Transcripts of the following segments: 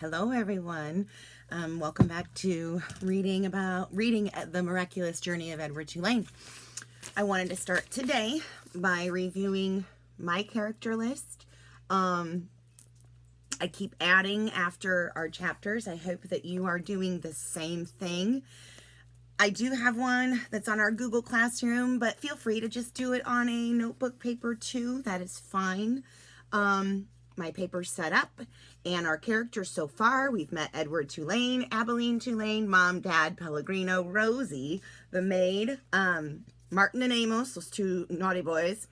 Hello, everyone. Welcome back to reading The Miraculous Journey of Edward Tulane. I wanted to start today by reviewing my character list. I keep adding after our chapters. I hope that you are doing the same thing. I do have one that's on our Google Classroom, but feel free to just do it on a notebook paper too. That is fine. My paper's set up, and our characters so far, we've met Edward Tulane, Abilene Tulane, Mom, Dad, Pellegrino, Rosie, the maid, Martin and Amos, those two naughty boys.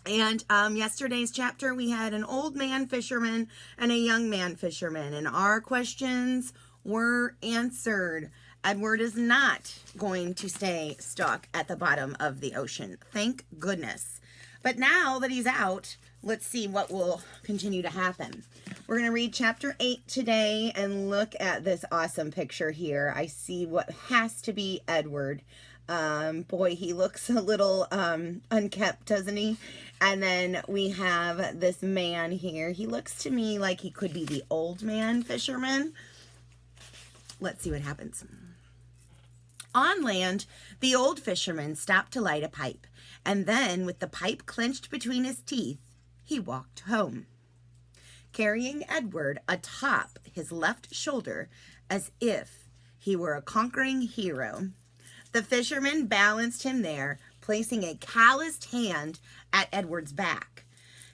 And yesterday's chapter, we had an old man fisherman and a young man fisherman, and our questions were answered. Edward is not going to stay stuck at the bottom of the ocean. Thank goodness. But now that he's out, let's see what will continue to happen. We're going to read chapter 8 today and look at this awesome picture here. I see what has to be Edward. Boy, he looks a little unkept, doesn't he? And then we have this man here. He looks to me like he could be the old man fisherman. Let's see what happens. On land, the old fisherman stopped to light a pipe, and then, with the pipe clenched between his teeth, he walked home, carrying Edward atop his left shoulder as if he were a conquering hero. The fisherman balanced him there, placing a calloused hand at Edward's back.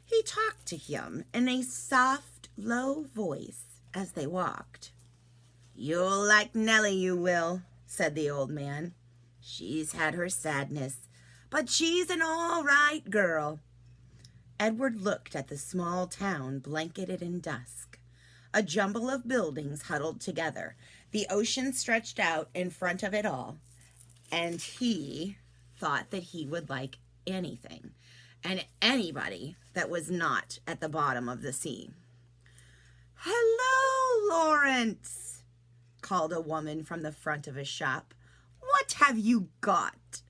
He talked to him in a soft, low voice as they walked. "You'll like Nellie, you will," said the old man. "She's had her sadness, but she's an all right girl." Edward looked at the small town blanketed in dusk. A jumble of buildings huddled together. The ocean stretched out in front of it all. And he thought that he would like anything and anybody that was not at the bottom of the sea. "Hello, Lawrence," called a woman from the front of a shop. "What have you got?"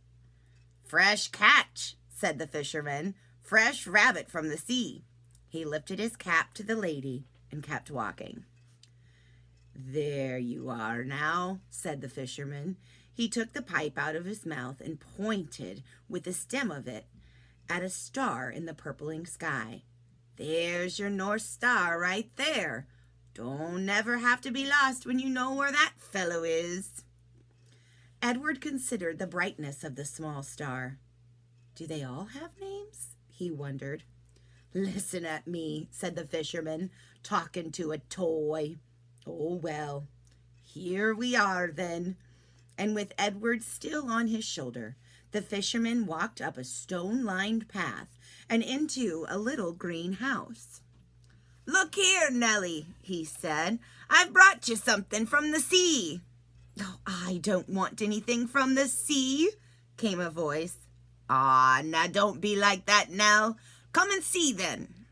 "Fresh catch," said the fisherman. "Fresh rabbit from the sea." He lifted his cap to the lady and kept walking. "There you are now," said the fisherman. He took the pipe out of his mouth and pointed with the stem of it at a star in the purpling sky. "There's your North Star right there. Don't never have to be lost when you know where that fellow is." Edward considered the brightness of the small star. "Do they all have names?" he wondered. "Listen at me," said the fisherman, "talking to a toy. Oh, well, here we are then." And with Edward still on his shoulder, the fisherman walked up a stone-lined path and into a little green house. "Look here, Nellie," he said. "I've brought you something from the sea." "Oh, I don't want anything from the sea," came a voice. "Ah, now don't be like that, Nell. Come and see then."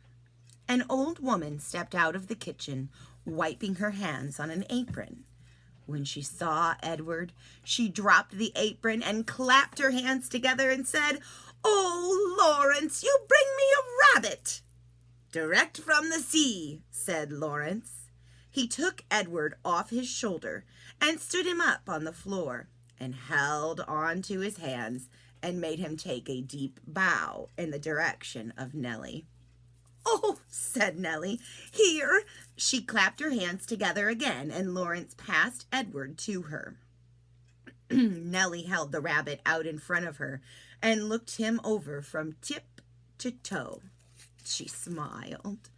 An old woman stepped out of the kitchen, wiping her hands on an apron. When she saw Edward, she dropped the apron and clapped her hands together and said, "Oh, Lawrence, you bring me a rabbit." "Direct from the sea," said Lawrence. He took Edward off his shoulder and stood him up on the floor and held on to his hands and made him take a deep bow in the direction of Nellie. "Oh," said Nellie, "here." She clapped her hands together again, and Lawrence passed Edward to her. Nellie held the rabbit out in front of her and looked him over from tip to toe. She smiled.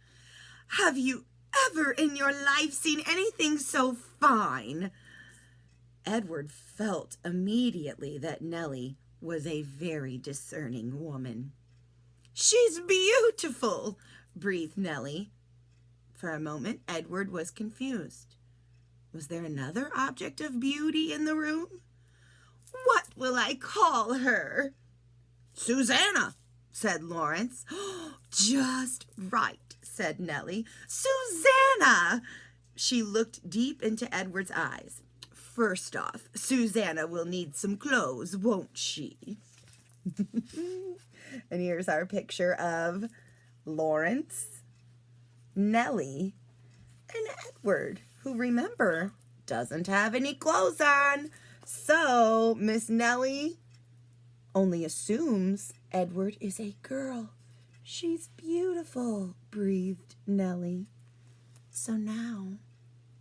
"Have you ever in your life seen anything so fine?" Edward felt immediately that Nellie was a very discerning woman. "She's beautiful," breathed Nellie. For a moment, Edward was confused. Was there another object of beauty in the room? "What will I call her?" "Susanna," said Lawrence. "Just right," said Nellie. "Susanna!" She looked deep into Edward's eyes. "First off, Susanna will need some clothes, won't she?" And here's our picture of Lawrence, Nellie, and Edward, who, remember, doesn't have any clothes on. So Miss Nellie only assumes Edward is a girl. She's beautiful, breathed Nellie. So now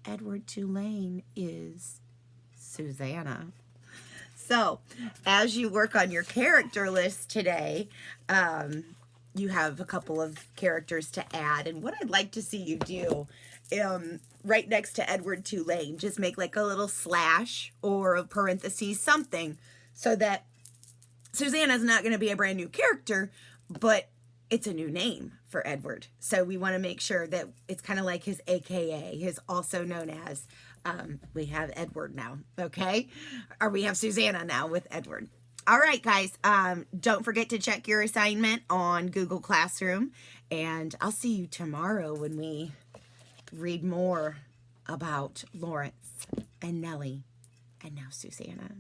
Edward Tulane is Susanna. So, as you work on your character list today, you have a couple of characters to add. And what I'd like to see you do, right next to Edward Tulane, just make like a little slash or a parenthesis, something, so that Susanna's not going to be a brand new character, but it's a new name for Edward. So we want to make sure that it's kind of like his AKA, his also known as. We have Edward now, okay? Or we have Susanna now with Edward. All right, guys. Don't forget to check your assignment on Google Classroom. And I'll see you tomorrow when we read more about Lawrence and Nellie and now Susanna.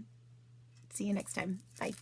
See you next time. Bye.